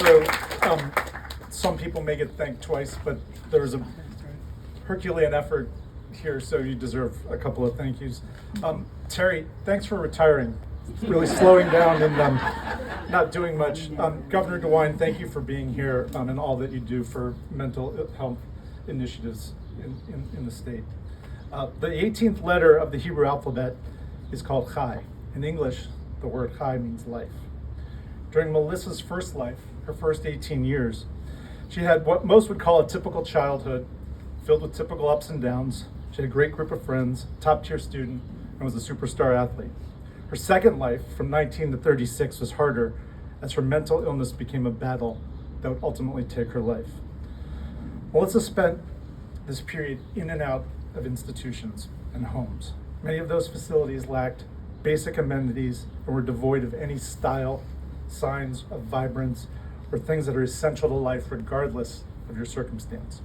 So some people may get thanked twice, but there was a Herculean effort here, so you deserve a couple of thank yous. Terry, thanks for retiring, really slowing down and not doing much. Governor DeWine, thank you for being here and all that you do for mental health initiatives in the state. The 18th letter of the Hebrew alphabet is called Chai. In English, the word Chai means life. During Melissa's first life, her first 18 years, she had what most would call a typical childhood, filled with typical ups and downs. She had a great group of friends, top-tier student, and was a superstar athlete. Her second life, from 19 to 36, was harder as her mental illness became a battle that would ultimately take her life. Melissa spent this period in and out of institutions and homes. Many of those facilities lacked basic amenities and were devoid of any style, signs of vibrance, or things that are essential to life regardless of your circumstance.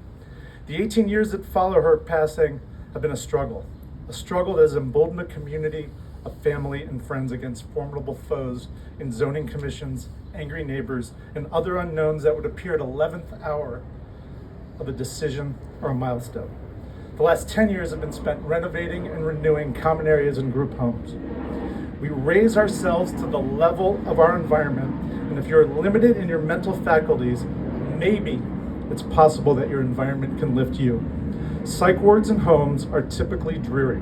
The 18 years that follow her passing have been a struggle that has emboldened a community of family and friends against formidable foes in zoning commissions, angry neighbors, and other unknowns that would appear at 11th hour of a decision or a milestone. The last 10 years have been spent renovating and renewing common areas and group homes. We raise ourselves to the level of our environment, and if you're limited in your mental faculties, maybe it's possible that your environment can lift you. Psych wards and homes are typically dreary.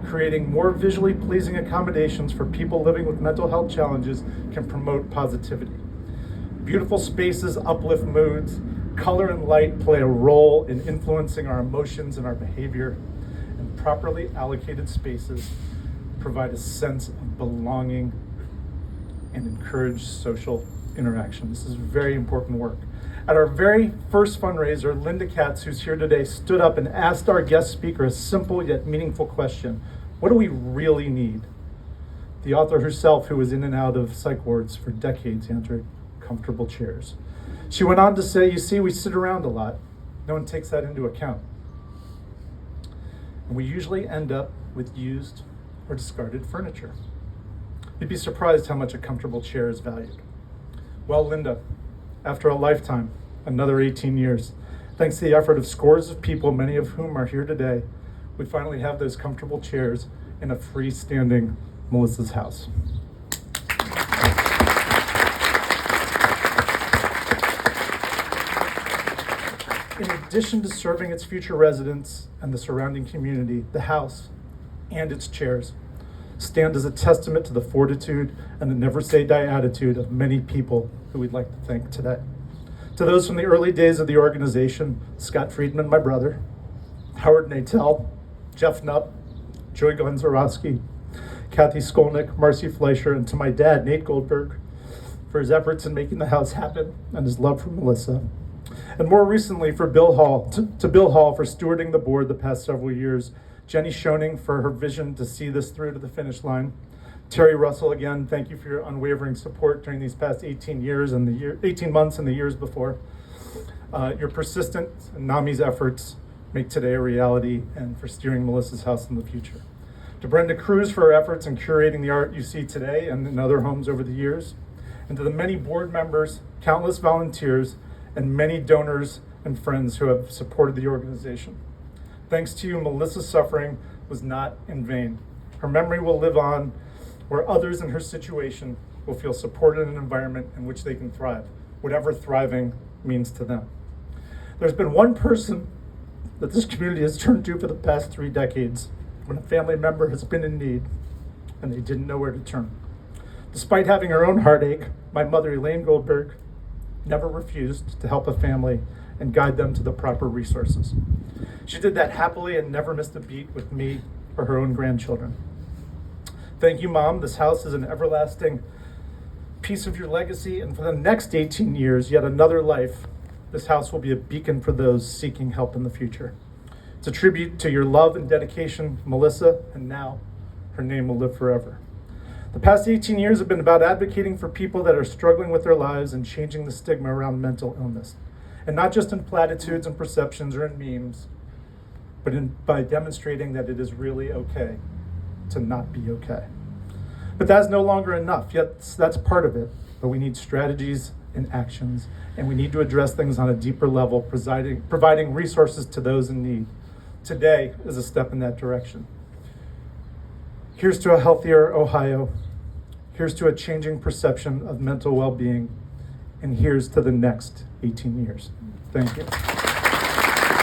Creating more visually pleasing accommodations for people living with mental health challenges can promote positivity. Beautiful spaces uplift moods. Color and light play a role in influencing our emotions and our behavior, and properly allocated spaces provide a sense of belonging and encourage social interaction. This is very important work. At our very first fundraiser, Linda Katz, who's here today, stood up and asked our guest speaker a simple yet meaningful question. What do we really need? The author herself, who was in and out of psych wards for decades, answered, comfortable chairs. She went on to say, you see, we sit around a lot. No one takes that into account. And we usually end up with used or discarded furniture. You'd be surprised how much a comfortable chair is valued. Well, Linda, after a lifetime, another 18 years, thanks to the effort of scores of people, many of whom are here today, we finally have those comfortable chairs in a freestanding Melissa's house. In addition to serving its future residents and the surrounding community, the house and its chairs stand as a testament to the fortitude and the never say die attitude of many people who we'd like to thank today. To those from the early days of the organization, Scott Friedman, my brother, Howard Natel, Jeff Knupp, Joy Gonzarowski, Kathy Skolnick, Marcy Fleischer, and to my dad, Nate Goldberg, for his efforts in making the house happen and his love for Melissa. And more recently for Bill Hall, to Bill Hall for stewarding the board the past several years, Jenny Schoening for her vision to see this through to the finish line. Terry Russell, again, thank you for your unwavering support during these past 18 months and the years before. Your persistence and NAMI's efforts make today a reality and for steering Melissa's house in the future. To Brenda Cruz for her efforts in curating the art you see today and in other homes over the years. And to the many board members, countless volunteers, and many donors and friends who have supported the organization. Thanks to you, Melissa's suffering was not in vain. Her memory will live on where others in her situation will feel supported in an environment in which they can thrive, whatever thriving means to them. There's been one person that this community has turned to for the past 3 decades when a family member has been in need and they didn't know where to turn. Despite having her own heartache, my mother, Elaine Goldberg, never refused to help a family and guide them to the proper resources. She did that happily and never missed a beat with me or her own grandchildren. Thank you, Mom. This house is an everlasting piece of your legacy, and for the next 18 years, yet another life, this house will be a beacon for those seeking help in the future. It's a tribute to your love and dedication, Melissa, and now her name will live forever. The past 18 years have been about advocating for people that are struggling with their lives and changing the stigma around mental illness. And not just in platitudes and perceptions or in memes, but by demonstrating that it is really okay to not be okay. But that's no longer enough, yet that's part of it. But we need strategies and actions. And we need to address things on a deeper level, providing resources to those in need. Today is a step in that direction. Here's to a healthier Ohio. Here's to a changing perception of mental well-being. And here's to the next 18 years. Thank you.